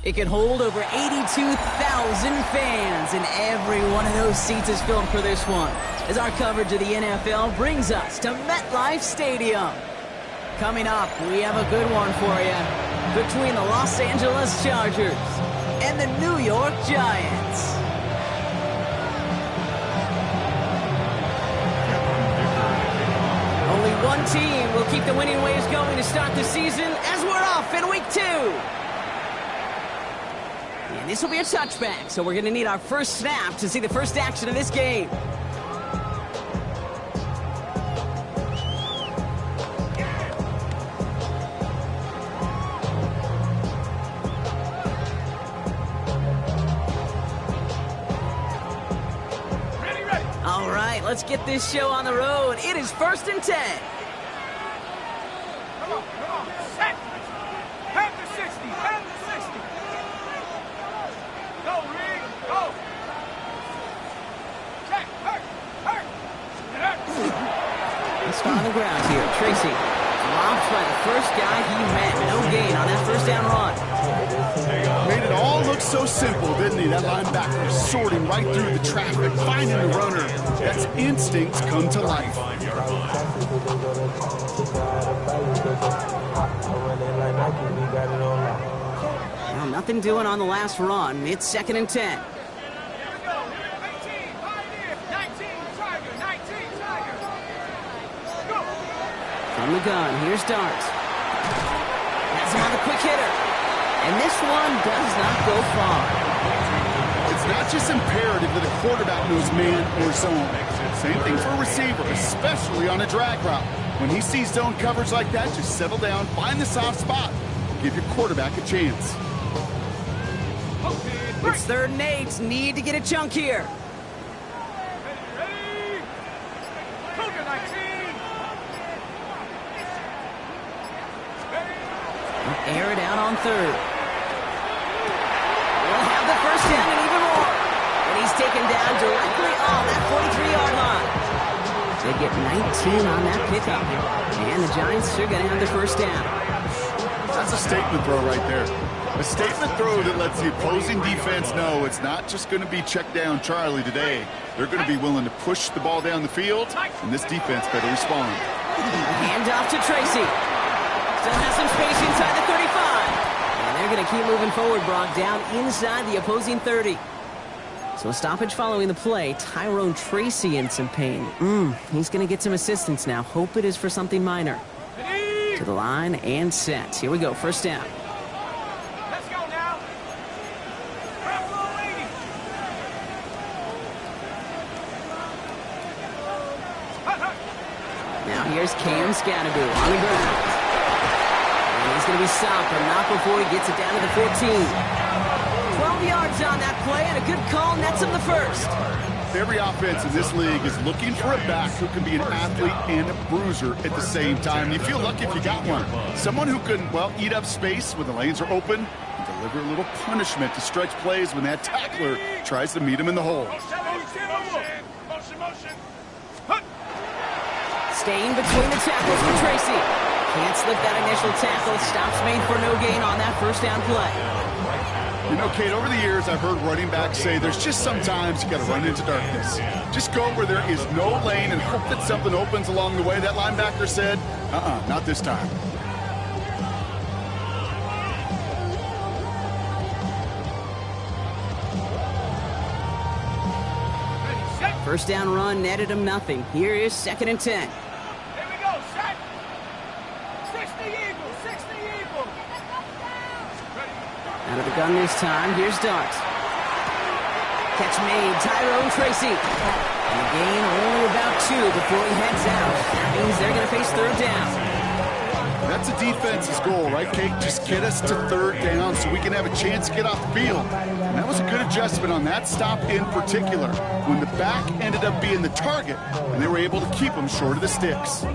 It can hold over 82,000 fans, and every one of those seats is filled for this one, as our coverage of the NFL brings us to MetLife Stadium. Coming up, we have a good one for you between the Los Angeles Chargers and the New York Giants. Only one team will keep the winning waves going to start the season, as we're off in week 2. And this will be a touchback, so we're going to need our first snap to see the first action of this game. All right, let's get this show on the road. It is 1st and 10. Come on, set. Have the 60, have the 60. Go, Reed, go. Check, hurt. Let's start on the ground here. Tracy dropped by the first guy he met. No gain on that first down run. Made it all look so simple, didn't he? That linebacker sorting right through the traffic, finding the runner. That's instincts come to life. Well, nothing doing on the last run. It's 2nd and 10. Here we go. 19, Pioneer. 19, Tiger. 19, Tiger. Go. From the gun, here's Dart. Has him on the quick hitter. And this one does not go far. It's not just imperative that a quarterback knows man or zone. Same thing for a receiver, especially on a drag route. When he sees zone coverage like that, just settle down, find the soft spot, give your quarterback a chance. It's 3rd and 8. Need to get a chunk here. Ready. Cougar 19. Air it out on 3rd. We'll have the first down and even more. And he's taken down directly on that 43-yard line. They get 19 on that pickup. And the Giants are going to have the first down. That's a statement throw right there. A statement throw that lets the opposing defense know it's not just going to be check down Charlie today. They're going to be willing to push the ball down the field, and this defense better respond. Hand off to Tracy. Still has some space inside the 35. And they're going to keep moving forward, Brock, down inside the opposing 30. So a stoppage following the play. Tyrone Tracy in some pain. He's going to get some assistance now. Hope it is for something minor. To the line and set. Here we go. First down. Let's go now. Buffalo 80. Now here's Cam Scattergood on the ground. And he's going to be stopped, but not before he gets it down to the 14. 12 yards on that play, and a good call nets him the first. Every offense in this league is looking for a back who can be an athlete and a bruiser at the same time. You feel lucky if you got one. Someone who can, well, eat up space when the lanes are open and deliver a little punishment to stretch plays when that tackler tries to meet him in the hole. Motion. Staying between the tackles for Tracy. Can't slip that initial tackle. Stops made for no gain on that first down play. You know, Kate, over the years, I've heard running backs say there's just sometimes you got to run into darkness. Just go where there is no lane and hope that something opens along the way. That linebacker said, not this time. First down run netted him nothing. Here is 2nd and 10. Here we go, set. 60 Eagles, 60 Eagles. Out of the gun this time, here's Dart. Catch made, Tyrone Tracy. And a gain only about 2 before he heads out. That means they're going to face 3rd down. That's a defense's goal, right, Kate? Just get us to 3rd down so we can have a chance to get off the field. And that was a good adjustment on that stop in particular, when the back ended up being the target, and they were able to keep him short of the sticks.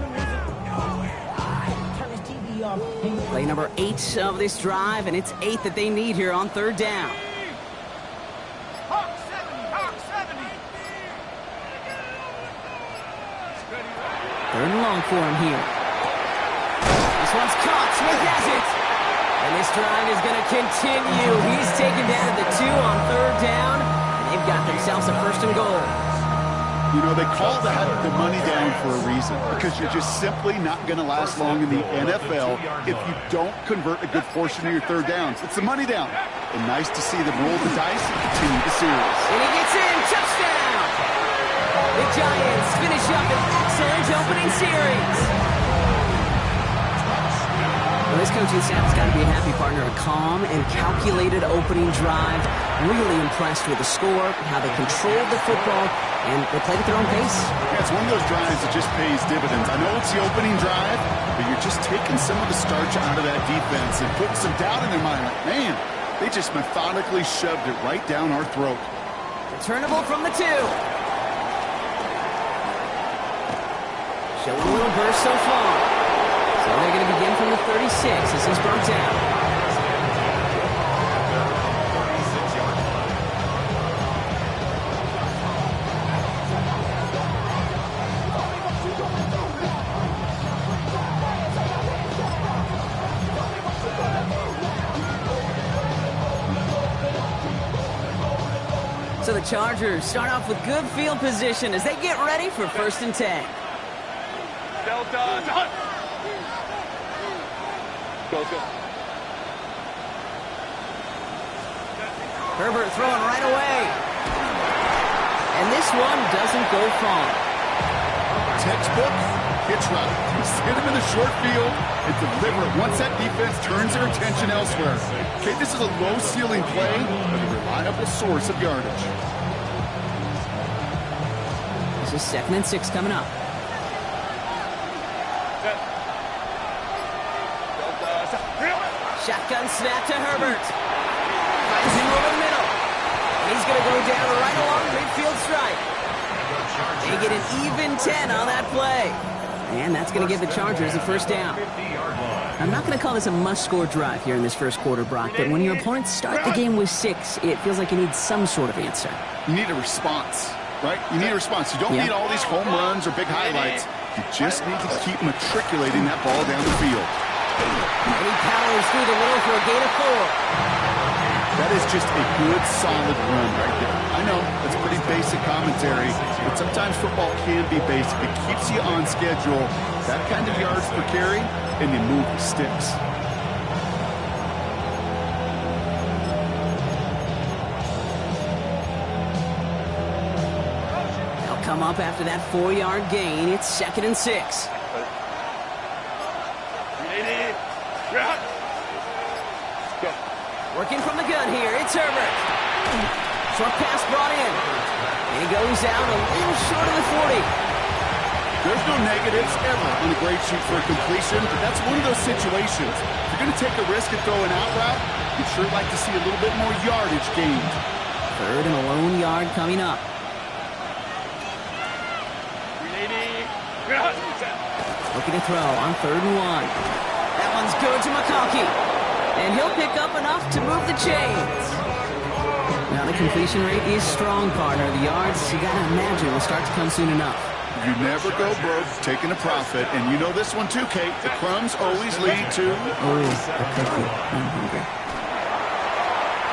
Play number 8 of this drive, and it's 8 that they need here on 3rd down. Hawk 70. 3rd and long for him here. This one's caught. Smith has it. And this drive is going to continue. He's taken down at the 2 on 3rd down. And they've got themselves a 1st and goal. You know, they call that the money down for a reason, because you're just simply not going to last long in the NFL if you don't convert a good portion of your 3rd downs. It's the money down. And nice to see them roll the dice and continue the series. And he gets in. Touchdown! The Giants finish up an excellent opening series. Well, this coaching staff's got to be a happy partner. A calm and calculated opening drive. Really impressed with the score, how they controlled the football, and they played at their own pace. Yeah, it's one of those drives that just pays dividends. I know it's the opening drive, but you're just taking some of the starch out of that defense and putting some doubt in their mind. Like, man, they just methodically shoved it right down our throat. Returnable from the 2. Showing a little burst so far. So they're going to begin from the 36 as he's brought down. So the Chargers start off with good field position as they get ready for 1st and 10. Delta, done. Go. Herbert throwing right away. And this one doesn't go far. Textbook pitch route. You hit him in the short field and deliver it once that defense turns their attention elsewhere. Okay, this is a low-ceiling play, but a reliable source of yardage. This is 2nd and 6 coming up. Shotgun snap to Herbert. Finds him over the middle. He's going to go down right along midfield stripe. They get an even 10 on that play. And that's going to give the Chargers a 1st down. I'm not going to call this a must-score drive here in this 1st quarter, Brock, but when your opponents start the game with 6, it feels like you need some sort of answer. You need a response, right? You need a response. You don't need all these home runs or big highlights. You just need to keep matriculating that ball down the field. And he powers through the middle for a gain of 4. That is just a good, solid run right there. I know, it's pretty basic commentary, but sometimes football can be basic. It keeps you on schedule. That kind of yards per carry, and you move the sticks. They'll come up after that 4-yard gain. It's 2nd and 6. Working from the gun here, it's Herbert. Short pass brought in. And he goes out a little short of the 40. There's no negatives ever on a grade sheet for a completion, but that's one of those situations. If you're going to take a risk and throw an out route, you'd sure like to see a little bit more yardage gained. 3rd and a lone yard coming up. Looking to throw on 3rd and 1. That one's good to McConkey. And he'll pick up enough to move the chains. Now the completion rate is strong, partner. The yards, you got to imagine, will start to come soon enough. You never go broke taking a profit. And you know this one too, Kate. The crumbs always lead to... Oh, a cookie. I'm hungry.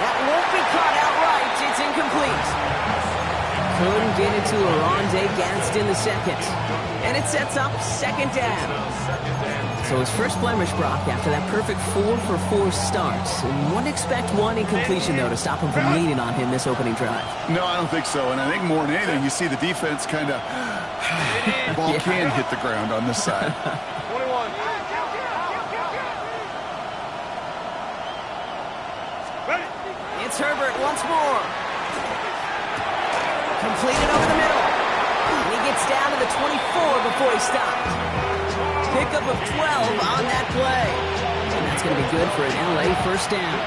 That won't be caught outright. It's incomplete. Couldn't get it to Aronde Gadsden the 2nd. And it sets up 2nd down. So his first blemish, Brock, after that perfect 4-for-4 start. And wouldn't expect one incompletion, though, to stop him from leaning on him this opening drive. No, I don't think so. And I think more than anything, you see the defense kind of... ball can hit the ground on this side. 21. Ready. It's Herbert once more. Completed over the middle. And he gets down to the 24 before he stopped. Pickup of 12 on that play. And that's going to be good for an LA 1st down.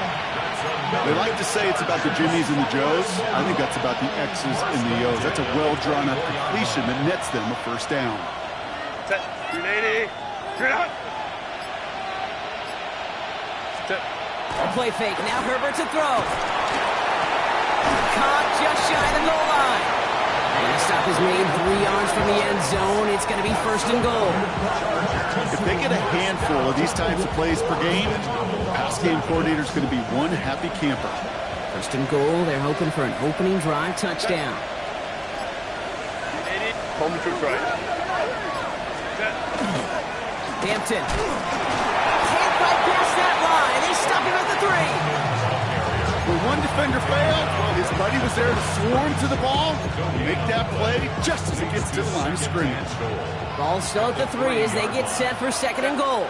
They like to say it's about the Jimmies and the Joes. I think that's about the X's and the O's. That's a well-drawn-up completion that nets them a 1st down. Set. 380. Straight out. Set. A play fake. Now Herbert to throw. Caught just shy of the goal line. And the stop is made 3 yards from the end zone. It's going to be first and goal. If they get a handful of these types of plays per game, pass game coordinator is going to be one happy camper. First and goal, they're hoping for an opening drive touchdown. Home troops right. Hampton. Can't quite pass that line. They stop him at the 3. When one defender failed, well, his buddy was there to swarm to the ball and make that play just as it gets to the line of scrimmage. Ball still at the 3 as they get set for second and goal.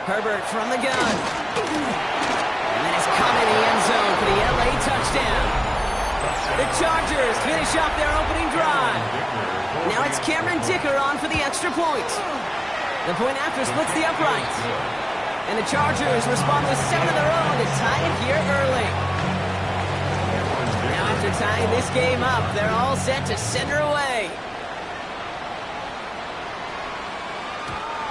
Herbert from the gun. And then it's caught in the end zone for the LA touchdown. The Chargers finish off their opening drive. Now it's Cameron Dicker on for the extra point. The point after splits the uprights. And the Chargers respond with 7 of their own to tie it here early. Now after tying this game up, they're all set to send her away.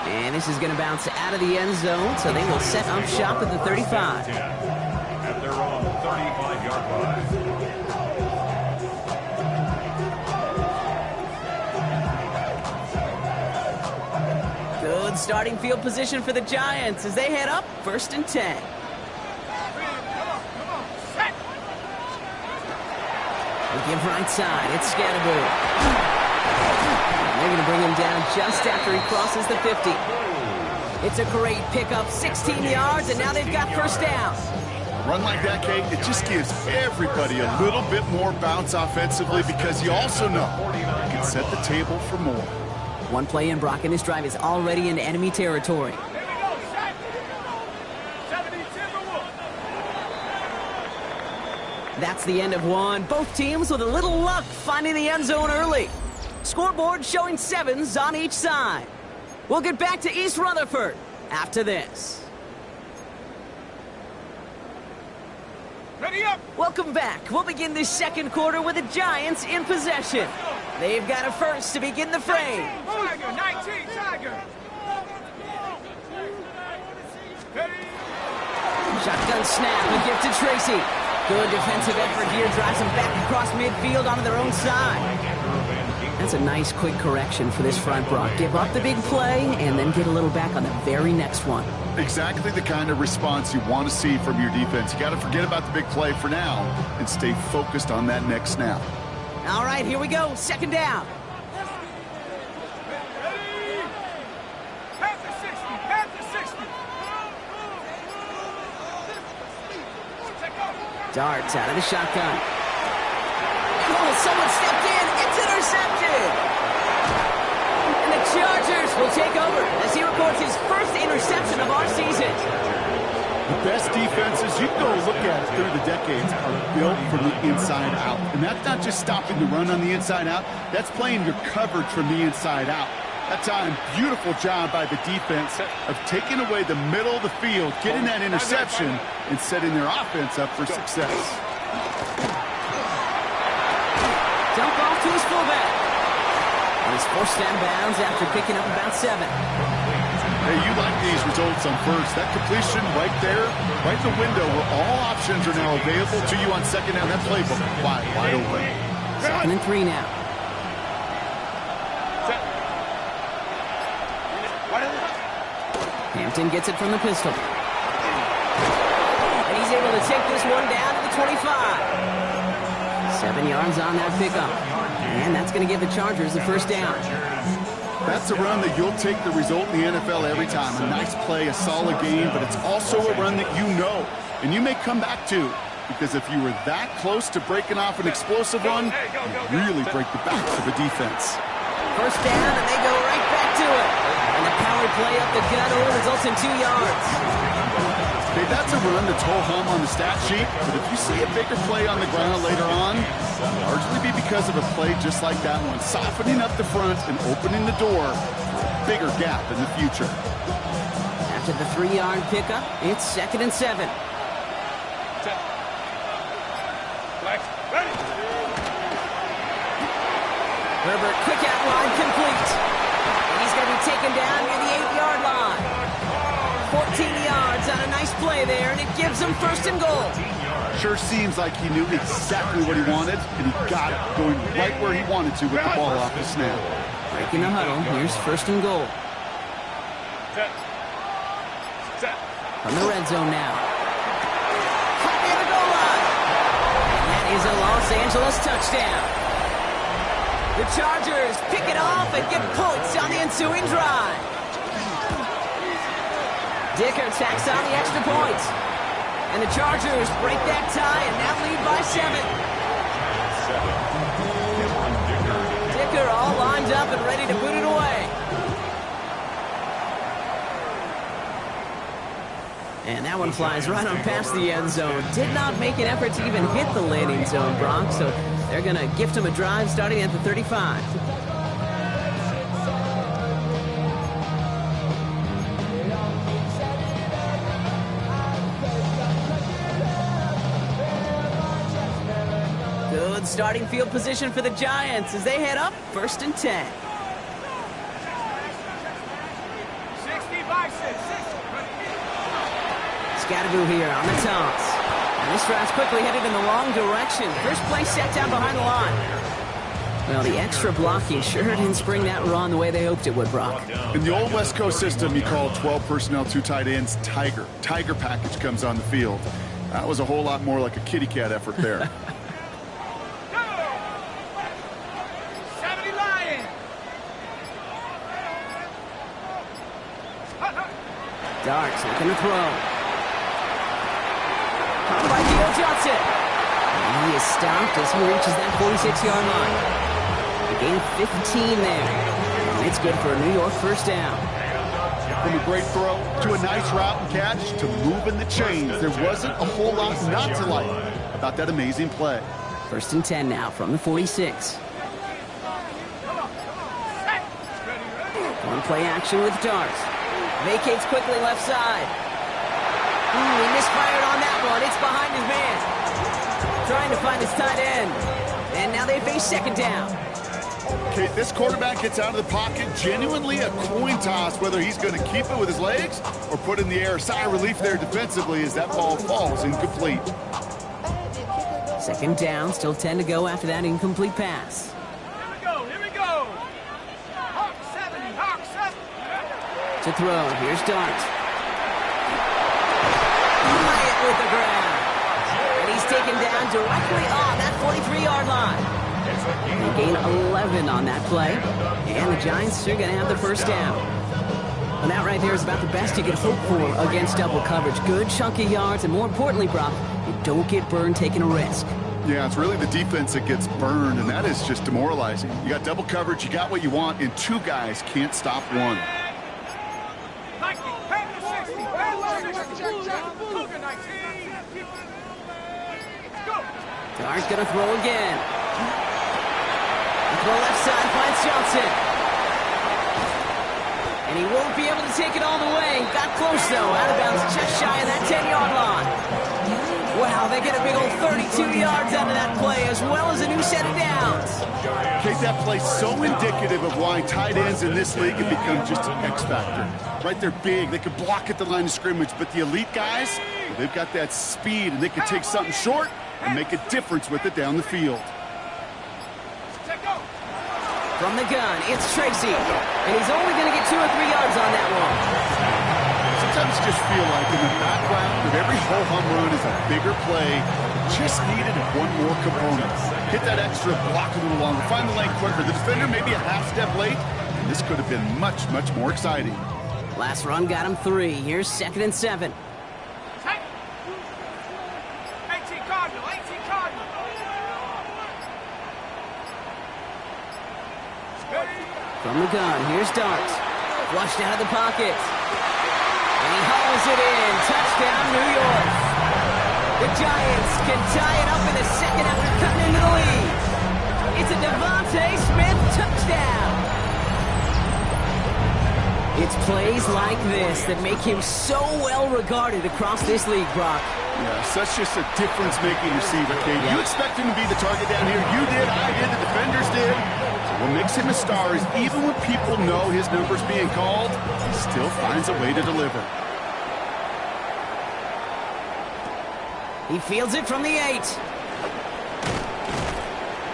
And this is going to bounce out of the end zone, so they will set up shop at the 35. At their own 35-yard line. Good starting field position for the Giants as they head up first and 10. They give right side. It's Scatterboot. They're going to bring him down just after he crosses the 50. It's a great pickup, 16 yards, and now they've got first down. A run like that, Kate, it just gives everybody a little bit more bounce offensively because you also know you can set the table for more. One play in, Brock, and this drive is already into enemy territory. That's the end of one. Both teams with a little luck finding the end zone early. Scoreboard showing 7s on each side. We'll get back to East Rutherford after this. Ready up! Welcome back. We'll begin this second quarter with the Giants in possession. They've got a first to begin the frame. Tiger, 19, Tiger! Shotgun snap and give to Tracy. Good defensive effort here. Drives them back across midfield onto their own side. That's a nice quick correction for this front, Brock. Give up the big play and then get a little back on the very next one. Exactly the kind of response you want to see from your defense. You got to forget about the big play for now and stay focused on that next snap. All right, here we go. Second down. Pass to 60, pass to 60. Darts out of the shotgun. Oh, someone stepped in. It's intercepted. And the Chargers will take over as he records his first interception of our season. The best defenses you go look at through the decades are built from the inside out. And that's not just stopping the run on the inside out. That's playing your coverage from the inside out. That time, beautiful job by the defense of taking away the middle of the field, getting that interception, and setting their offense up for success. Dump off to his fullback. And he's forced down bounds after picking up about 7. Hey, you like these results on first. That completion right there, right in the window where all options are now available to you on second down. That playbook wide open. Second and 3 now. Hampton gets it from the pistol. And he's able to take this one down to the 25. 7 yards on that pickup. And that's going to give the Chargers the first down. That's a run that you'll take the result in the NFL every time. A nice play, a solid game, but it's also a run that you know and you may come back to. Because if you were that close to breaking off an explosive run, you really break the backs of a defense. First down, and they go right back to it. And the power play up the gut only results in 2 yards. Okay, that's a run that's ho-hum on the stat sheet, but if you see a bigger play on the ground later on, it'll largely be because of a play just like that one, softening up the front and opening the door for a bigger gap in the future. After the 3-yard pickup, it's second and 7. Herbert, quick out line, complete. And he's going to be taken down near the 8-yard line. 14 yards on a nice play there, and it gives them first and goal. Sure seems like he knew exactly what he wanted, and he got it, going right where he wanted to with the ball off the snap. Breaking the huddle. Here's first and goal. From the red zone now. Caught near the goal line. And that is a Los Angeles touchdown. The Chargers pick it off and get points on the ensuing drive. Dicker tacks on the extra point. And the Chargers break that tie and now lead by 7. Dicker all lined up and ready to boot it away. And that one flies right on past the end zone. Did not make an effort to even hit the landing zone, Brock. So they're going to gift him a drive starting at the 35. Good starting field position for the Giants as they head up first and 10. 60-6. Scatterboo here on the toss. And this drive's quickly headed in the wrong direction. First play set down behind the line. Well, the extra blocking sure didn't spring that run the way they hoped it would, Brock. In the old West Coast system, you call 12 personnel, 2 tight ends, Tiger. Tiger package comes on the field. That was a whole lot more like a kitty cat effort there. 70 Lions. Darts looking to throw. Caught by Theo Johnson. And he is stopped as he reaches that 46-yard line. A gain of 15 there. And it's good for a New York first down. From a great throw to a nice route and catch to moving the chains, there wasn't a whole lot not to like about that amazing play. First and 10 now from the 46. One play action with Darts. Vacates quickly left side. He misfired on that one. It's behind his man. Trying to find his tight end. And now they face second down. Okay, this quarterback gets out of the pocket. Genuinely a coin toss whether he's going to keep it with his legs or put it in the air. Sigh of relief there defensively as that ball falls incomplete. Second down, still 10 to go after that incomplete pass. Here we go. Hawk 7. To throw, here's Dart. Bryant with the grab. And he's taken down directly on that 43-yard line. They gain 11 on that play. And the Giants are going to have the first down. And that right there is about the best you can hope for against double coverage. Good chunky yards, and more importantly, Brock, you don't get burned taking a risk. Yeah, it's really the defense that gets burned, and that is just demoralizing. You got double coverage, you got what you want, and 2 guys can't stop one. Dart's going to throw again. The throw left side finds Johnson. And he won't be able to take it all the way. Got close, though. Out of bounds just shy of that 10-yard line. Wow, they get a big old 32 yards out of that play, as well as a new set of downs. Okay, that play so indicative of why tight ends in this league have become just an X factor. Right, they're big. They can block at the line of scrimmage, but the elite guys, they've got that speed, and they can take something short and make a difference with it down the field. From the gun, it's Tracy. And he's only going to get 2 or 3 yards on that one. Sometimes just feel like in the background of every ho-hum run is a bigger play. Just needed one more component. Hit that extra, block a little longer, find the lane quicker. The defender maybe a half step late, and this could have been much, much more exciting. Last run got him 3. Here's second and 7. 18 Cardinal. From the gun, here's Dart. Flushed out of the pocket. And he hauls it in. Touchdown, New York. The Giants can tie it up in the second after cutting into the lead. It's a Devontae Smith touchdown. It's plays like this that make him so well regarded across this league, Brock. Yeah, such just a difference-making receiver, Kate. You expect him to be the target down here. You did, I did, the defenders did. So what makes him a star is even when people know his number's being called, he still finds a way to deliver. He fields it from the 8.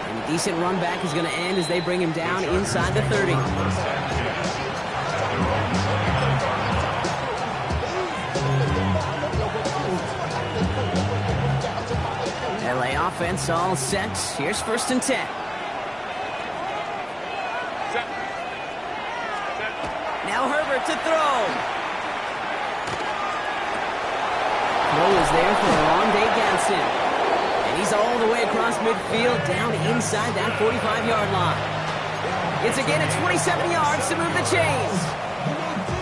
And a decent run back is going to end as they bring him down inside the 30. LA offense all set. Here's 1st and 10. Now Herbert to throw. Throw is there for Rondé Ganson. And he's all the way across midfield, down inside that 45-yard line. It's again at 27 yards to move the chains.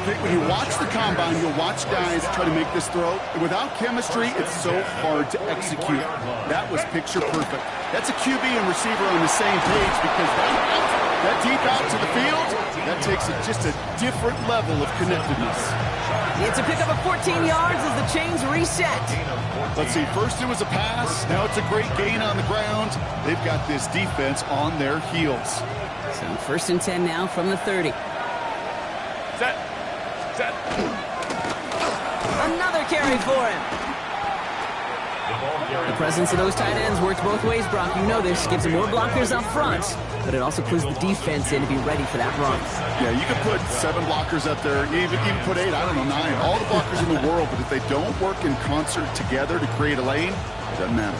When you watch the combine, you'll watch guys try to make this throw. Without chemistry, it's so hard to execute. That was picture perfect. That's a QB and receiver on the same page because that deep out to the field, that takes just a different level of connectedness. It's a pickup of 14 yards as the chains reset. Let's see, first it was a pass, now it's a great gain on the ground. They've got this defense on their heels. So 1st and 10 now from the 30. Set. Another carry for him. The presence of those tight ends works both ways, Brock. You know this. Gives them more blockers up front, but it also clues the defense in to be ready for that run. Yeah, you can put 7 blockers up there, even put 8, I don't know, 9. All the blockers in the world, but if they don't work in concert together to create a lane, it doesn't matter.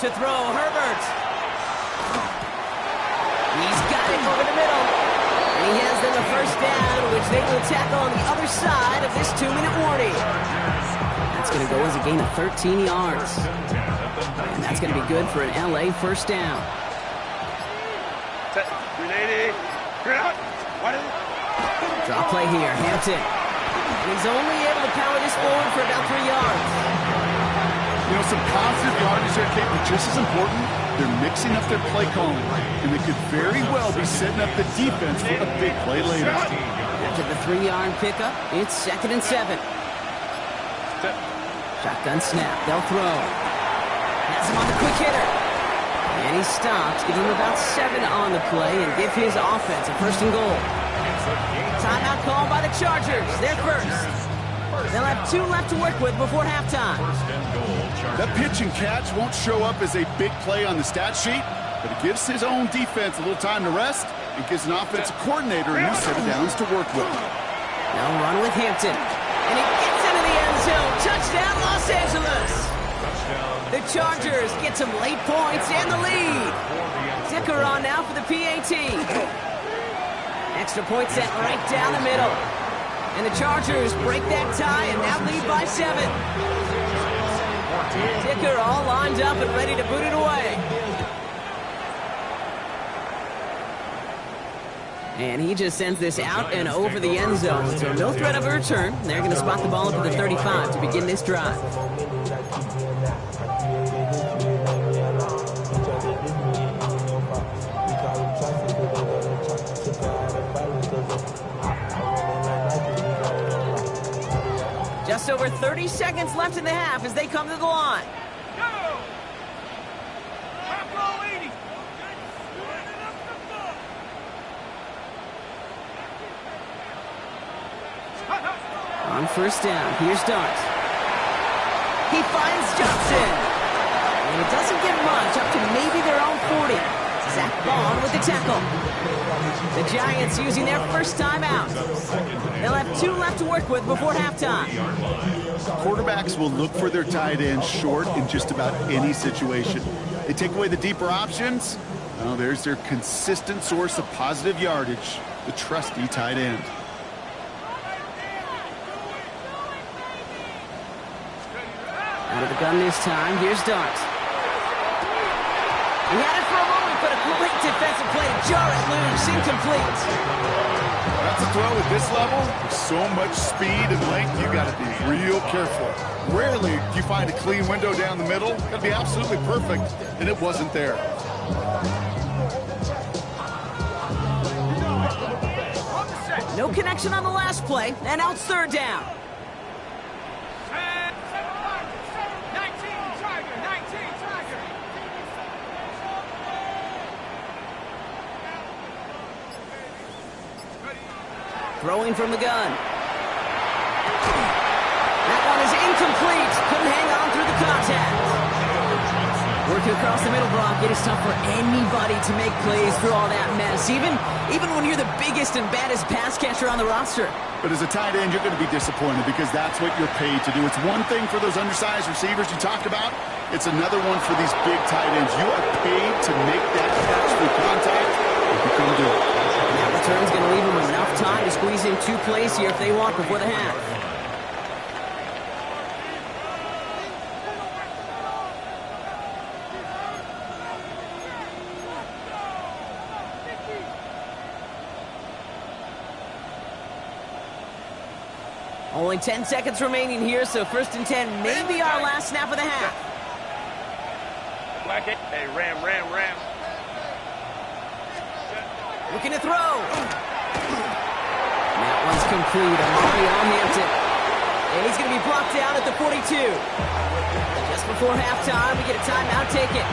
To throw, Herbert. He's got it over the middle. And he has them a 1st down, which they will tackle on the other side of this 2-minute warning. That's going to go as a gain of 13 yards. And that's going to be good for an LA 1st down. Draw play here, Hampton. And he's only able to power this forward for about 3 yards. You know, some positive yardage there, Kate, but just as important, they're mixing up their play calling, and they could very well be setting up the defense for a big play later. After the 3-yard pickup, it's 2nd and 7. Shotgun snap, they'll throw. Has him on the quick hitter. And he stops, give him about 7 on the play, and give his offense a 1st and goal. Timeout called by the Chargers. They're first. They'll have 2 left to work with before halftime. That pitch and catch won't show up as a big play on the stat sheet, but it gives his own defense a little time to rest and gives an offensive coordinator a new set of downs to work with. Now run with Hampton. And he gets into the end zone. Touchdown, Los Angeles. The Chargers get some late points and the lead. Dicker on now for the PAT. Extra point set right down the middle. And the Chargers break that tie and now lead by 7. Dicker all lined up and ready to boot it away. And he just sends this out and over the end zone. So no threat of a return. They're going to spot the ball up at the 35 to begin this drive. Just over 30 seconds left in the half as they come to the line. On 1st down, here's Dart. He finds Johnson. And it doesn't get much, up to maybe their own 40. Zach Bond with the tackle. The Giants using their 1st time out. They'll have 2 left to work with before halftime. Quarterbacks will look for their tight end short in just about any situation. They take away the deeper options. Well, there's their consistent source of positive yardage, the trusty tight end. Out of the gun this time, here's Dart. He had it for a moment, but a great defensive play to jar it loose, incomplete. That's a throw at this level. With so much speed and length, you got to be real careful. Rarely do you find a clean window down the middle. Got to be absolutely perfect, and it wasn't there. No connection on the last play, and now it's third down. 19 Tiger, 19 Tiger. Throwing from the gun. That one is incomplete. Couldn't hang on through the contact. Working across the middle, Brock, it is tough for anybody to make plays through all that mess, even when you're the biggest and baddest pass catcher on the roster. But as a tight end, you're going to be disappointed because that's what you're paid to do. It's one thing for those undersized receivers you talked about. It's another one for these big tight ends. You are paid to make that catch through contact if you come do it. That return's going to leave them enough time to squeeze in 2 plays here if they want before the half. Only 10 seconds remaining here, so 1st and 10 may be our last snap of the half. Hey, Ram. Looking to throw. That one's complete. Amari on Hampton. And he's going to be blocked down at the 42. Just before halftime, we get a timeout taken.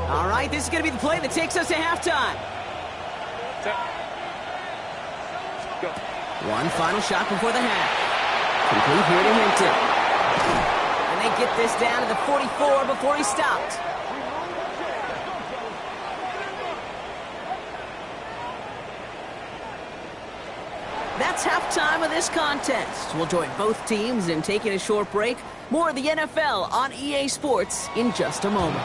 All right, this is going to be the play that takes us to halftime. One final shot before the half. Complete here to Hampton. And they get this down to the 44 before he stopped. That's halftime of this contest. We'll join both teams in taking a short break. More of the NFL on EA Sports in just a moment.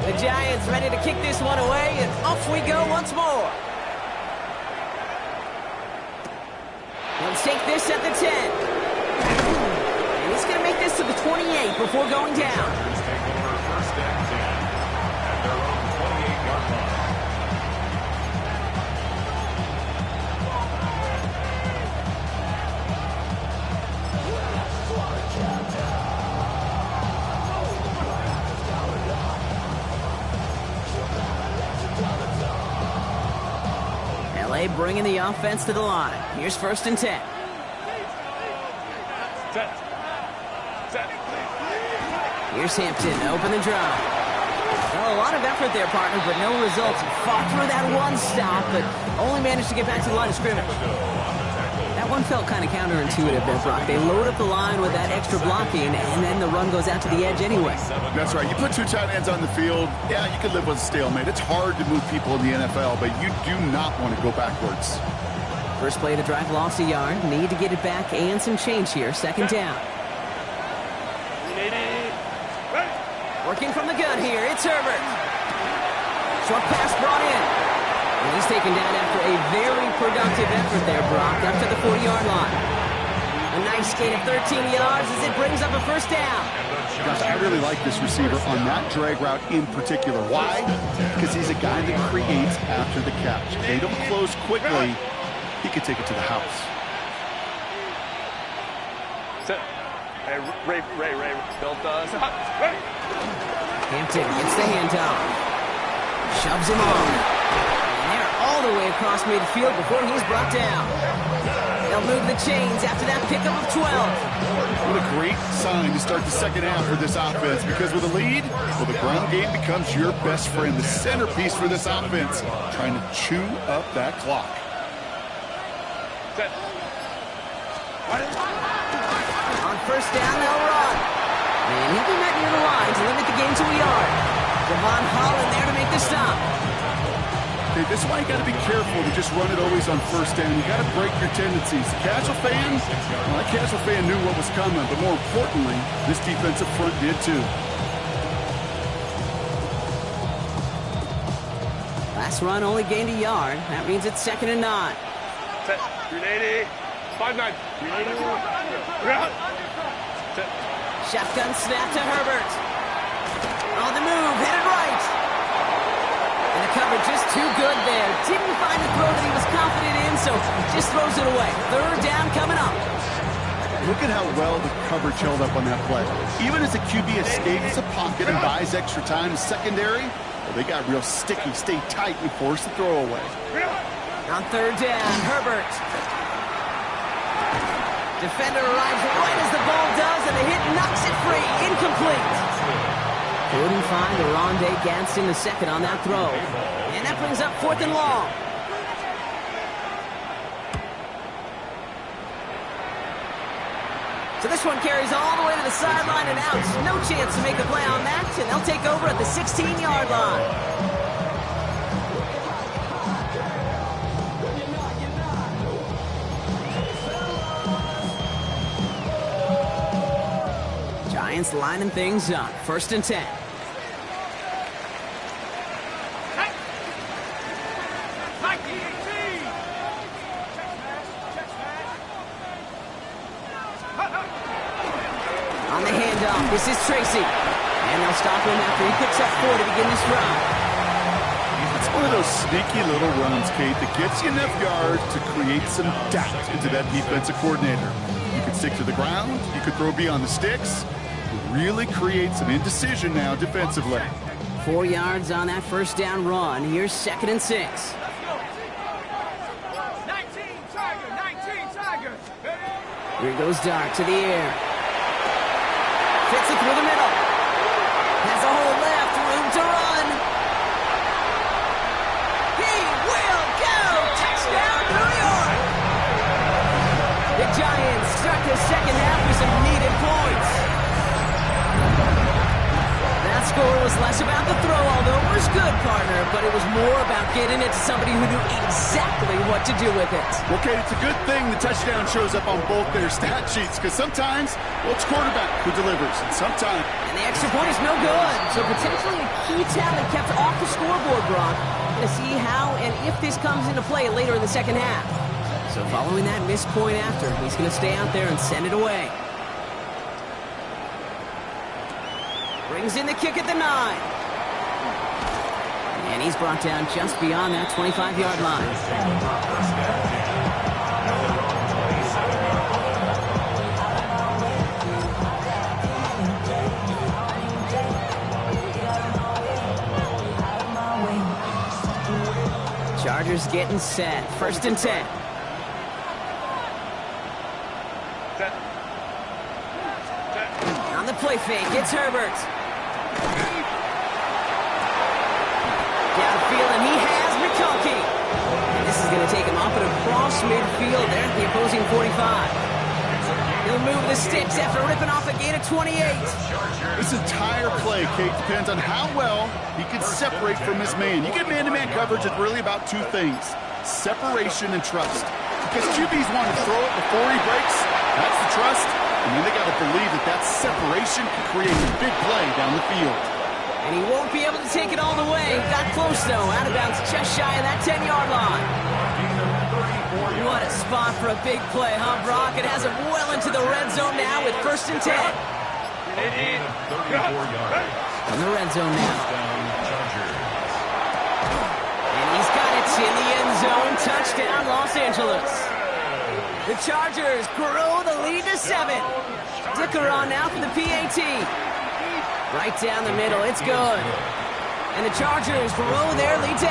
The Giants ready to kick this one away, and off we go once more. Let's take this at the 10. And he's going to make this to the 28 before going down. Bringing the offense to the line. Here's 1st and 10. Here's Hampton, open the drive. Well, a lot of effort there, partner, but no results. Fought through that one stop, but only managed to get back to the line of scrimmage. That one felt kind of counterintuitive there, Brock. They load up the line with that extra blocking, and then the run goes out to the edge anyway. That's right. You put 2 tight ends on the field, yeah, you could live with a stalemate. It's hard to move people in the NFL, but you do not want to go backwards. First play of the drive, lost a yard. Need to get it back and some change here. 2nd down. Working from the gun here. It's Herbert. Short pass brought in. And he's taken down after a very productive effort there, Brock, up to the 40-yard line. A nice gain of 13 yards as it brings up a 1st down. Gosh, I really like this receiver on that drag route in particular. Why? Because he's a guy that creates after the catch. If they don't close quickly, he could take it to the house. Hey, Ray, built us. Hampton gets the handoff. Shoves him on. And they're all the way across midfield before he's brought down. They'll move the chains after that pickup of 12. What a great sign to start the 2nd half for this offense, because with a lead, well, the ground game becomes your best friend, the centerpiece for this offense, trying to chew up that clock. On 1st down, they'll run. And he'll be met near the line to limit the game to a yard. Devon Holland there to make the stop. Okay, this is why you got to be careful to just run it always on 1st down. You got to break your tendencies. The casual fan, well, that casual fan knew what was coming, but more importantly, this defensive front did too. Last run only gained a yard. That means it's 2nd and 9. Set. 380. 5-9. 380. Set. Shotgun snap to Herbert. On the move, hit it right. And the cover just too good there. Didn't find the throw that he was confident in, so just throws it away. Third down coming up. Look at how well the coverage held up on that play. Even as the QB escapes the pocket and buys extra time in secondary, well, they got real sticky, stay tight, and force the throw away. On third down, Herbert. Defender arrives right as the ball does, and the hit knocks it free. Incomplete. Couldn't find Rondé Gadsden the second on that throw. And that brings up 4th and long. So this one carries all the way to the sideline and out. No chance to make the play on that, and they'll take over at the 16-yard line. Giants lining things up. 1st and 10. On the handoff, this is Tracy. And they'll stop him after he picks up 4 to begin this drive. It's one of those sneaky little runs, Kate, that gets you enough yards to create some doubt into that defensive coordinator. You could stick to the ground, you could throw beyond the sticks. Really create some indecision now defensively. 4 yards on that first down run. Here's 2nd and 6. 19 Tigers. Here goes Dart to the air. Fits it through the middle. Has a hole left, room to run. He will go! Touchdown, New York! The Giants start the second half with some needed points. That score was less about the throw, although it was good, partner, but it was more about getting it to somebody who knew exactly what to do with it. Okay, it's a good thing the touchdown shows up on both their stat sheets, because sometimes, well, it's quarterback who delivers, and sometimes... And the extra point is no good, so potentially a key talent kept off the scoreboard, Brock. Going to see how and if this comes into play later in the second half. So following that missed point after, he's going to stay out there and send it away. Brings in the kick at the 9. And he's brought down just beyond that 25-yard line. Chargers getting set. 1st and 10. On the play fake, it's Herbert. Downfield, and he has McConkey. And this is going to take him off and across midfield there at the opposing 45. He'll move the sticks after ripping off a gain of 28. This entire play, Kate, depends on how well he can separate from his man. You get man-to-man coverage, it's really about 2 things: separation and trust. Because QBs want to throw it before he breaks. That's the trust. And then they got to believe that that separation can create a big play down the field. And he won't be able to take it all the way. Got close, though. Out of bounds just shy of that 10-yard line. What a spot for a big play, huh, Brock? It has him well into the red zone now with 1st and 10. On the red zone now. And he's got it in the end zone. Touchdown, Los Angeles. The Chargers grow the lead to 7. Dicker on now for the PAT. Right down the middle, it's good. And the Chargers grow their lead to 8.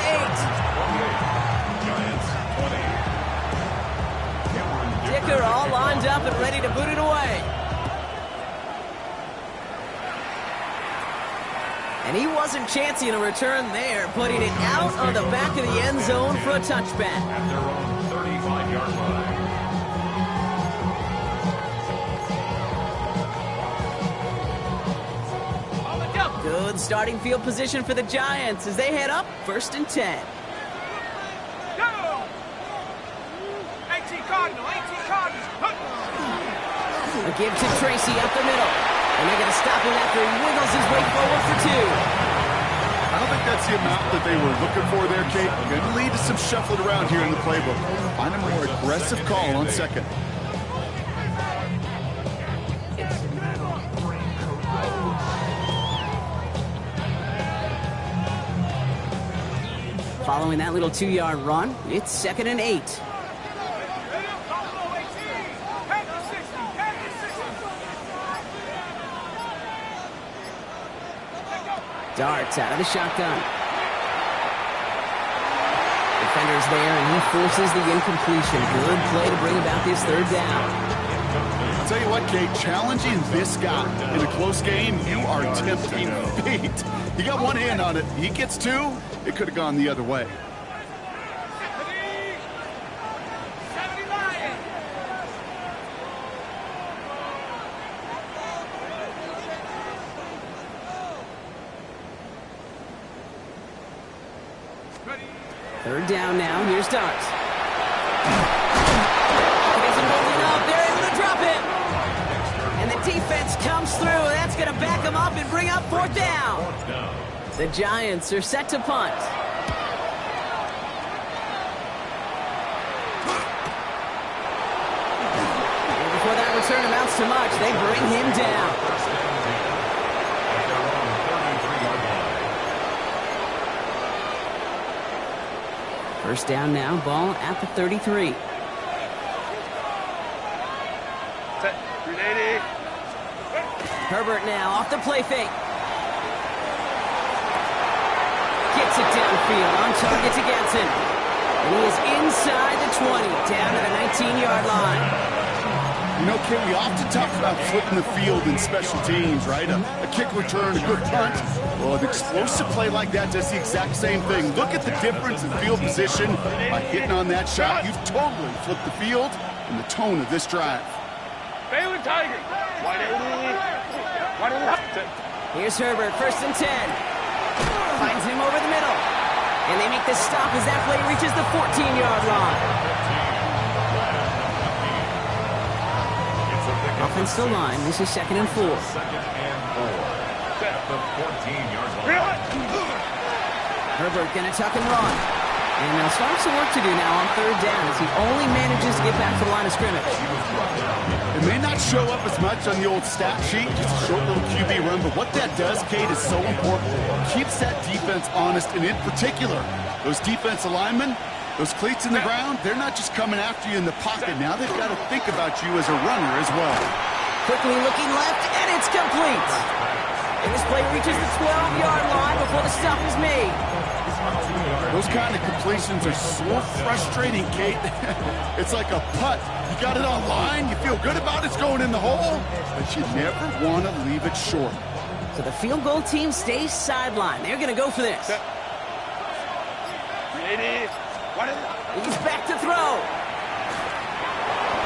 Dicker all lined up and ready to boot it away. And he wasn't chancing a return there, putting it out on the back of the end zone for a touchback. At their own 35-yard line. Good starting field position for the Giants as they head up 1st and 10. Go! 18 Cardinals. A give to Tracy up the middle. And they're going to stop him after he wiggles his way forward for 2. I don't think that's the amount that they were looking for there, Kate. Going to lead to some shuffling around here in the playbook. Find a more aggressive call on second. Following that little 2-yard run, it's 2nd and 8. Darts out of the shotgun. Defender's there, and he forces the incompletion. Good play to bring about this 3rd down. I'll tell you what, Kate, challenging this guy in a close game, you are tempting fate. He got one hand on it. He gets 2. It could have gone the other way. Third down now. Here's Darts. He doesn't hold it up. They're able to drop it. And the defense comes through. That's going to back him up and bring up 4th down. The Giants are set to punt. And before that return amounts to much, they bring him down. First down now, ball at the 33. Herbert now off the play fake. Gets it downfield, on target to Ganson. And he is inside the 20, down to the 19-yard line. You know, Kate, we often talk about flipping the field in special teams, right? A kick return, a good punt. Well, an explosive play like that does the exact same thing. Look at the difference in field position by hitting on that shot. You've totally flipped the field and the tone of this drive. Baylor Tiger. Here's Herbert, 1st and 10. Finds him over the middle. And they make the stop as that play reaches the 14-yard line. Offensive line, this is 2nd and 4. Second and 4. At the 14-yard line. Herbert gonna tuck and run. And they'll start some work to do now on 3rd down as he only manages to get back to the line of scrimmage. It may not show up as much on the old stat sheet, just a short little QB run, but what that does, Kate, is so important. Keeps that defense honest, and in particular, those defensive linemen, those cleats in the ground, they're not just coming after you in the pocket. Now they've got to think about you as a runner as well. Quickly looking left, and it's complete. And this play reaches the 12-yard line before the stop is made. Those kind of completions are so frustrating, Kate. It's like a putt. You got it on line, you feel good about it's going in the hole, but you never want to leave it short. So the field goal team stays sidelined. They're going to go for this. He's back to throw.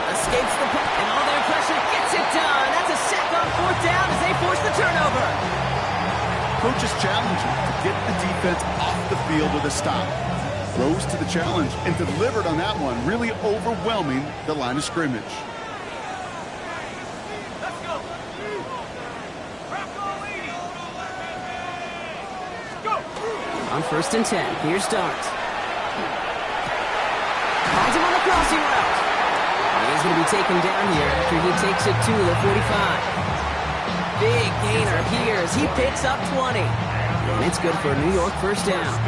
Escapes the punt, and all their pressure gets it done. That's a sack on 4th down as they force the turnover. Coach's challenge to get the defense off the field with a stop. Rose to the challenge and delivered on that one, really overwhelming the line of scrimmage. Let's go. Go. On 1st and 10, here's Darts. Finds him on the crossing route. He's going to be taken down here after he takes it to the 45. Big gainer here as he picks up 20. And it's good for a New York 1st down.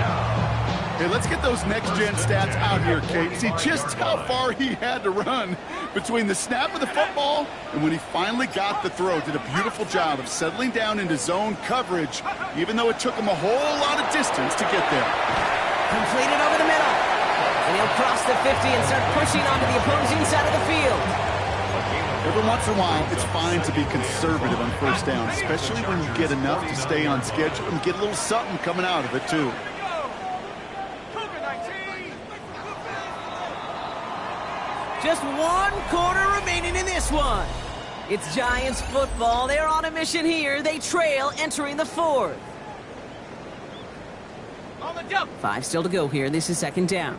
Hey, let's get those next-gen stats out here, Kate. See just how far he had to run between the snap of the football and when he finally got the throw. Did a beautiful job of settling down into zone coverage, even though it took him a whole lot of distance to get there. Completed over the middle. And he'll cross the 50 and start pushing onto the opposing side of the field. Every once in a while, it's fine to be conservative on 1st down, especially when you get enough to stay on schedule and get a little something coming out of it, too. Just 1 quarter remaining in this one. It's Giants football. They're on a mission here. They trail entering the 4th. 5 still to go here. This is 2nd down.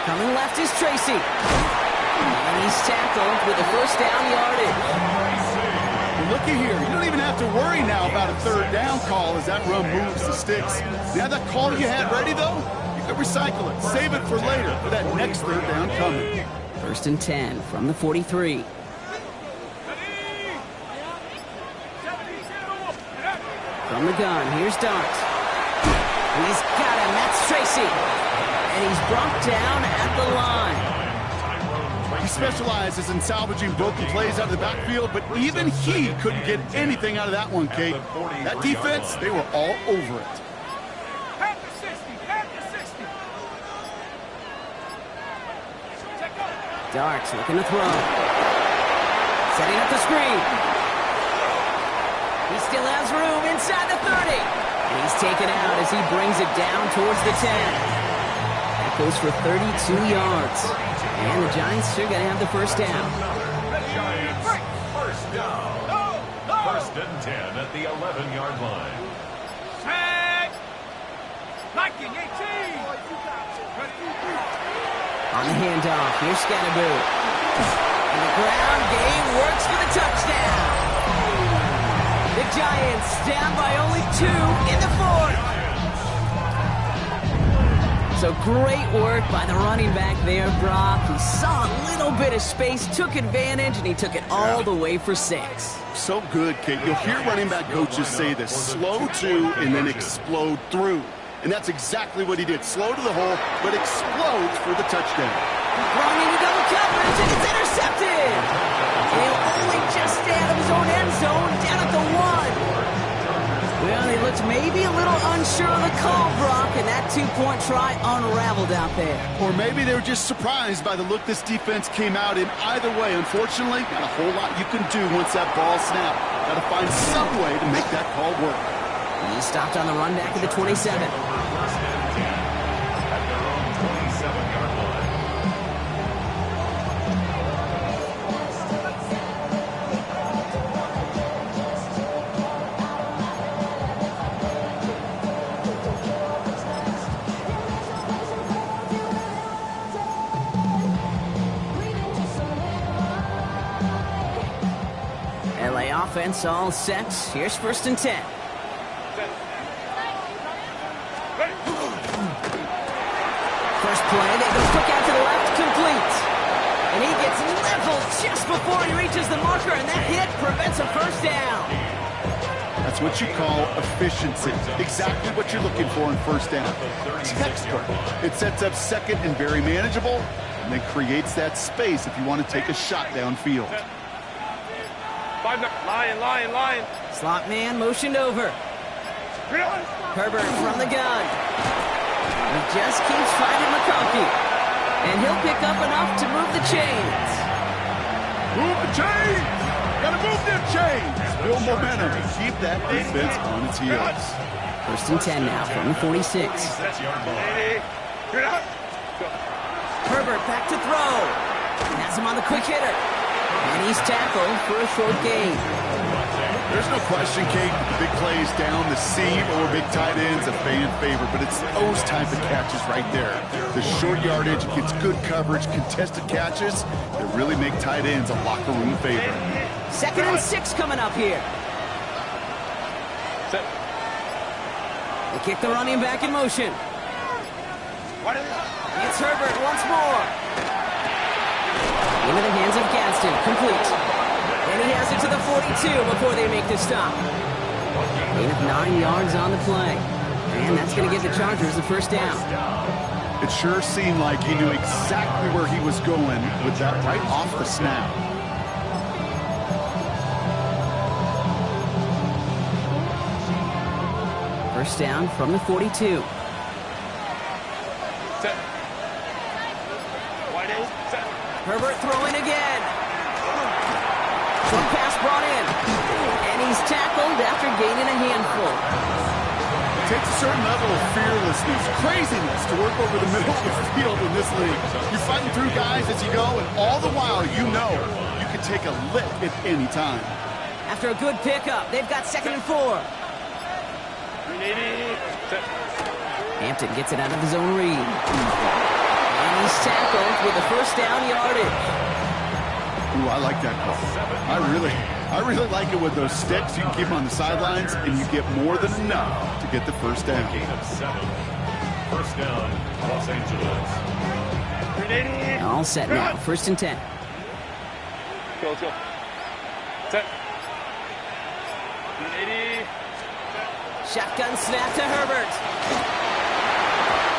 Coming left is Tracy. he's tackled with a first down yardage. Well, looky here. You don't even have to worry now about a third down call as that run moves the sticks. You have that call you had ready, though? You can recycle it. Save it for later for that next third down coming. First and 10 from the 43. From the gun, here's Dart. He's got him, that's Tracy. And he's brought down at the line. He specializes in salvaging broken plays out of the backfield, but even he couldn't get anything out of that one, Kate. That defense, they were all over it. Back to 60, back to 60. Darts looking to throw. Setting up the screen. He still has room inside the 30. And he's taken out as he brings it down towards the 10. That goes for 32 yards. And the Giants are going to have the first down. Giants, first down. First and 10 at the 11-yard line. Set. Liking 18. On the handoff, here's Scatterboo. And the ground game works for the touchdown. The Giants down by only 2 in the fourth. So great work by the running back there, Brock. He saw a little bit of space, took advantage, and he took it all the way for 6. So good, Kate. You'll hear running back coaches say this: slow to and then explode through. And that's exactly what he did. Slow to the hole, but explodes for the touchdown. Thrown into double coverage, and it's intercepted. He'll only just stay out of his own end zone, down at the 1. Well, he looked maybe a little unsure of the call, Brock, and that 2-point try unraveled out there. Or maybe they were just surprised by the look this defense came out in. Either way, unfortunately, not a whole lot you can do once that ball snapped. Got to find some way to make that call work. He stopped on the run back at the 27. First and 10 at their own 27-yard line. LA offense all set. Here's first and 10. First play, they go quick out to the left, complete. And he gets leveled just before he reaches the marker, and that hit prevents a first down. That's what you call efficiency. Exactly what you're looking for in first down. Textbook. It sets up second and very manageable, and then creates that space if you want to take a shot downfield. Lion. Slot man motioned over. Herbert from the gun. He just keeps fighting McConkey. And he'll pick up enough to move the chains. Move the chains! Gotta move them chains! Build momentum and keep that defense on its heels. First and 10 now from the 46. Herbert back to throw. Has him on the quick hitter. And he's tackled for a short gain. There's no question, Kate, the big plays down the seam or big tight ends a fan favorite, but it's those type of catches right there. The short yardage gets good coverage, contested catches that really make tight ends a locker room favorite. Second and 6 coming up here. They kick the running back in motion. It's Herbert once more. Into the hands of Gaston, complete. And he has it to the 42 before they make the stop. Gain of 9 yards on the play. And that's going to give the Chargers the first down. It sure seemed like he knew exactly where he was going with that right off the snap. First down from the 42. Herbert throwing again. Short pass brought in. And he's tackled after gaining a handful. It takes a certain level of fearlessness, craziness to work over the middle of the field in this league. You're fighting through guys as you go, and all the while you know you can take a lick at any time. After a good pickup, they've got second and 4. Hampton gets it out of his own read. And he's tackled with the first down yardage. Ooh, I like that call. I really like it with those sticks. You can keep them on the sidelines, and you get more than enough to get the first down. Gain of 7. First down, Los Angeles. All set now. First and 10. Go, let's go. Set. Shotgun snap to Herbert.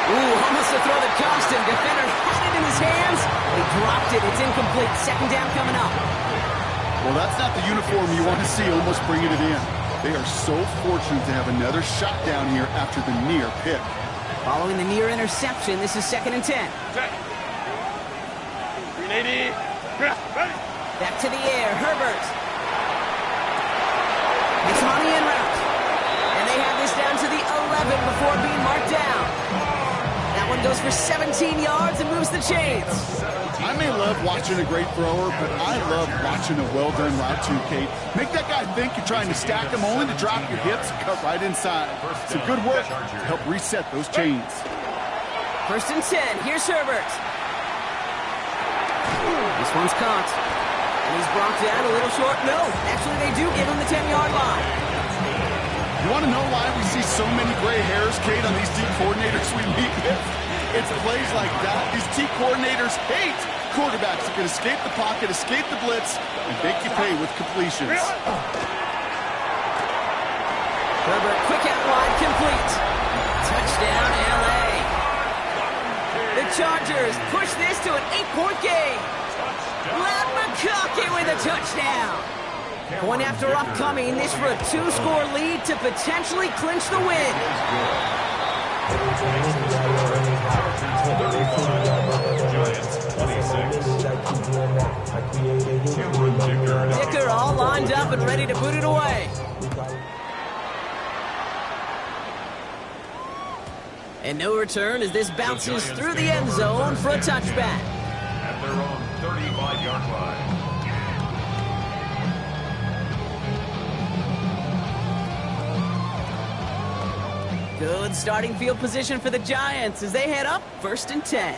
Ooh, almost a throw that cost him. Defender had it in his hands. He dropped it. It's incomplete. Second down coming up. Well, that's not the uniform you want to see almost bringing it in. They are so fortunate to have another shot down here after the near pick. Following the near interception, this is second and 10. Set. 380. Back to the air. Herbert. Makes him on the in route. And they have this down to the 11 before being marked down. That one goes for 17 yards and moves the chains. I may love watching a great thrower, but I love watching a well-done route too, Kate. Make that guy think you're trying to stack him, only to drop your hips and cut right inside. Some good work to help reset those chains. First and 10. Here's Herbert. This one's caught. And he's brought down a little short. No, actually they do give him the 10-yard line. You want to know why we see so many gray hairs, Kate, on these D coordinators we meet with? It's plays like that. These T coordinators hate quarterbacks that can escape the pocket, escape the blitz, and make you pay with completions. Herbert, quick out wide, complete. Touchdown, L.A. The Chargers push this to an 8-point game. Len McConkey with a touchdown. Point after upcoming, this for a 2-score lead to potentially clinch the win. Dicker all lined up and ready to boot it away. And no return as this bounces through the end zone for a touchback. At their own 35-yard line. Good starting field position for the Giants as they head up first and 10.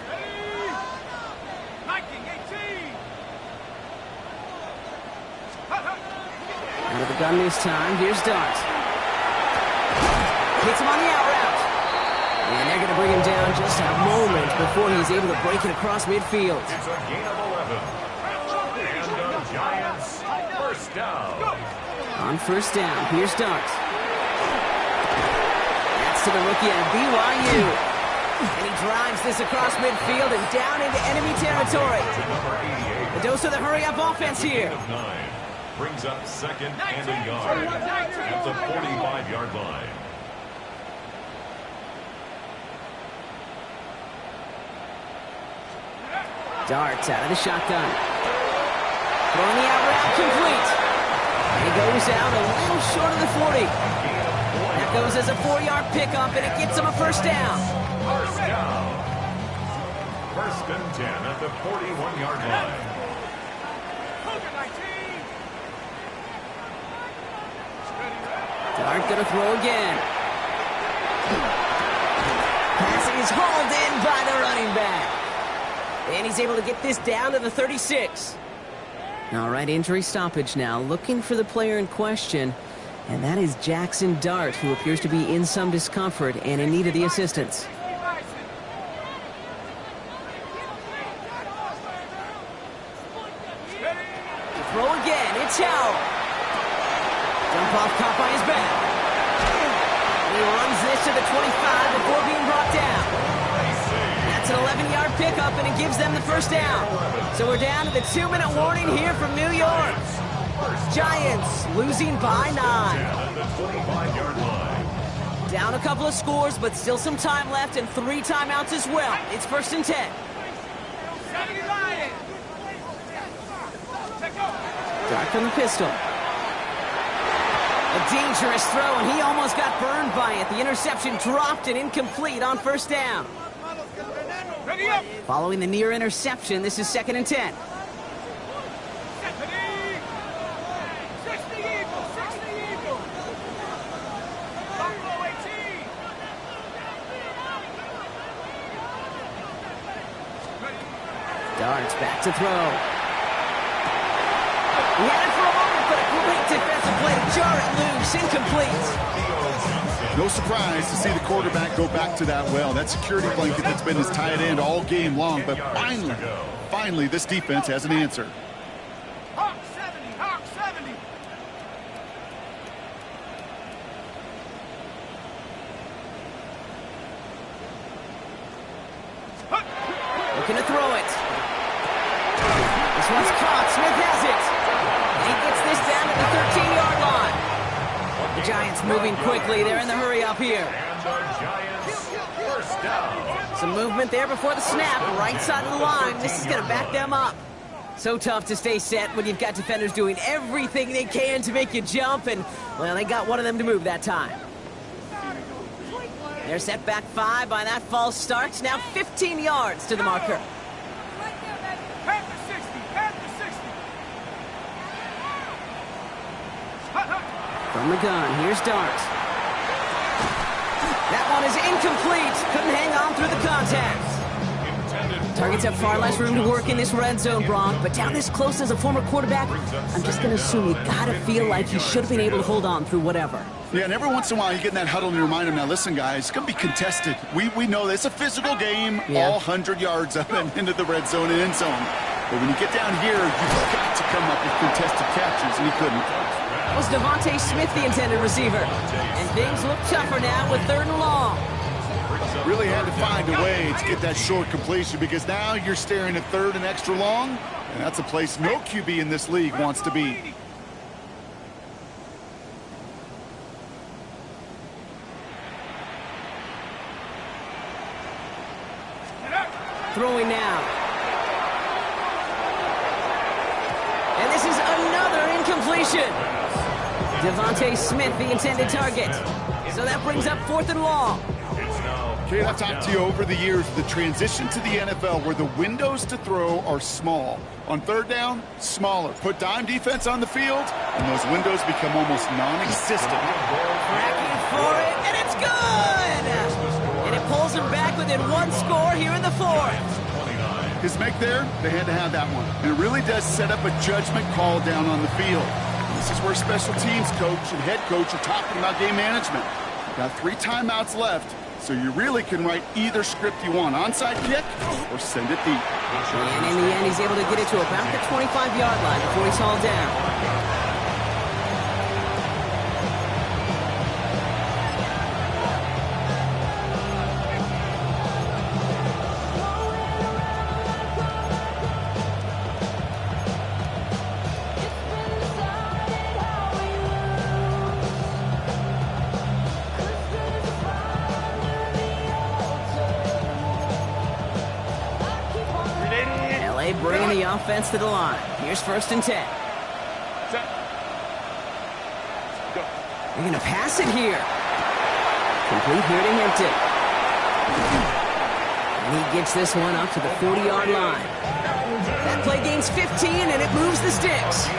Out of the gun this time, here's Dart. Hits him on the out route. And they're going to bring him down just a moment before he's able to break it across midfield. It's a gain of 11. And the Giants, first down. On first down, here's Dart. To the rookie out of BYU. And he drives this across midfield and down into enemy territory. A dose of the hurry-up offense here. 9 brings up second and a yard at the 45-yard line. Darts out of the shotgun. Throwing the out route complete. And he goes out a little short of the 40. That goes as a 4-yard pickup, and it gets him a first down. First down. First and 10 at the 41-yard line. Dart gonna throw again. Pass is hauled in by the running back. And he's able to get this down to the 36. All right, injury stoppage now. Looking for the player in question. And that is Jackson Dart, who appears to be in some discomfort and in need of the assistance. Throw again, it's Howell. Jump off caught by his back. He runs this to the 25 before being brought down. That's an 11-yard pickup, and it gives them the first down. So we're down to the 2-minute warning here from New York. Giants losing by 9. Down a couple of scores, but still some time left and 3 timeouts as well. It's first and 10. Dart on the pistol. A dangerous throw, and he almost got burned by it. The interception dropped and incomplete on first down. Following the near interception, this is second and 10. Dart's back to throw. He had it for a moment, but a great defensive play to jar it loose. Incomplete. No surprise to see the quarterback go back to that well. That security blanket that's been his tight end all game long. But finally, this defense has an answer. Hawk 70, Hawk 70. Looking to throw it. This one's caught. Smith has it. And he gets this down to the 13-yard line. The Giants moving quickly. They're in the hurry up here. And the Giants first down. Some movement there before the snap. Right side of the line. This is going to back them up. So tough to stay set when you've got defenders doing everything they can to make you jump. And, well, they got one of them to move that time. They're set back 5 by that false start. Now 15 yards to the marker. Panther 60, Panther 60. From the gun, here's Dart. That one is incomplete. Couldn't hang on through the contact. Targets have far less room to work in this red zone, Brock, but down this close as a former quarterback, I'm just going to assume you got to feel like he should have been able to hold on through whatever. Yeah, and every once in a while you get in that huddle and you remind him, now listen, guys, it's going to be contested. We know this. It's a physical game, all 100 yards up and into the red zone and end zone. But when you get down here, you've got to come up with contested catches, and he couldn't. That was Devontae Smith, the intended receiver. And things look tougher now with 3rd and long. Really had to find a way to get that short completion because now you're staring at 3rd and extra long, and that's a place no QB in this league wants to be. Throwing now. And this is another incompletion. Devontae Smith, the intended target. So that brings up 4th and long. Okay, I've talked to you over the years, the transition to the NFL where the windows to throw are small. On 3rd down, smaller. Put dime defense on the field, and those windows become almost non-existent. Cracking for it, and it's good! And it pulls him back within 1 score here in the 4th. His make there, they had to have that one. And it really does set up a judgment call down on the field. This is where special teams coach and head coach are talking about game management. You've got 3 timeouts left, so you really can write either script you want. Onside kick or send it deep. And in the end, he's able to get it to about the 25-yard line before he's hauled down. Bringing the offense to the line. Here's 1st and 10. They're going to pass it here. Complete here to Hampton. And he gets this one up to the 40-yard line. That play gains 15, and it moves the sticks.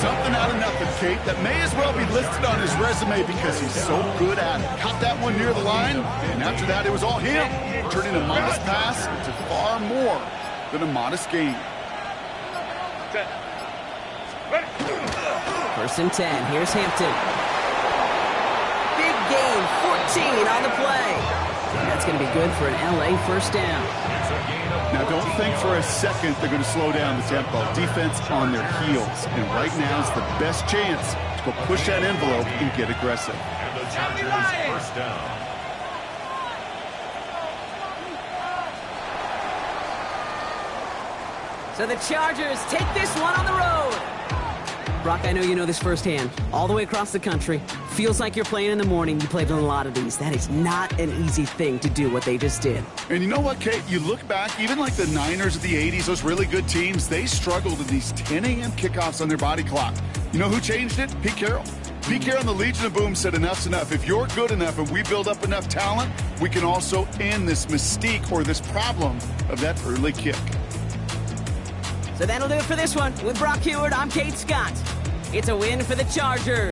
Something out of nothing, Kate, that may as well be listed on his resume because he's so good at it. Caught that one near the line, and after that, it was all him, turning a modest pass into far more than a modest gain. 1st and 10. Here's Hampton. Big gain, 14 on the play. And that's going to be good for an LA 1st down. Now, don't think for a second they're going to slow down the tempo. Defense on their heels. And right now is the best chance to go push that envelope and get aggressive. And the Chargers first down. So the Chargers take this one on the road. Brock, I know you know this firsthand. All the way across the country. Feels like you're playing in the morning. You played in a lot of these. That is not an easy thing to do, what they just did. And you know what, Kate? You look back, even like the Niners of the 80s, those really good teams, they struggled in these 10 a.m. kickoffs on their body clock. You know who changed it? Pete Carroll. Pete Carroll and the Legion of Boom said enough's enough. If you're good enough and we build up enough talent, we can also end this mystique or this problem of that early kick. So that'll do it for this one. With Brock Heward, I'm Kate Scott. It's a win for the Chargers.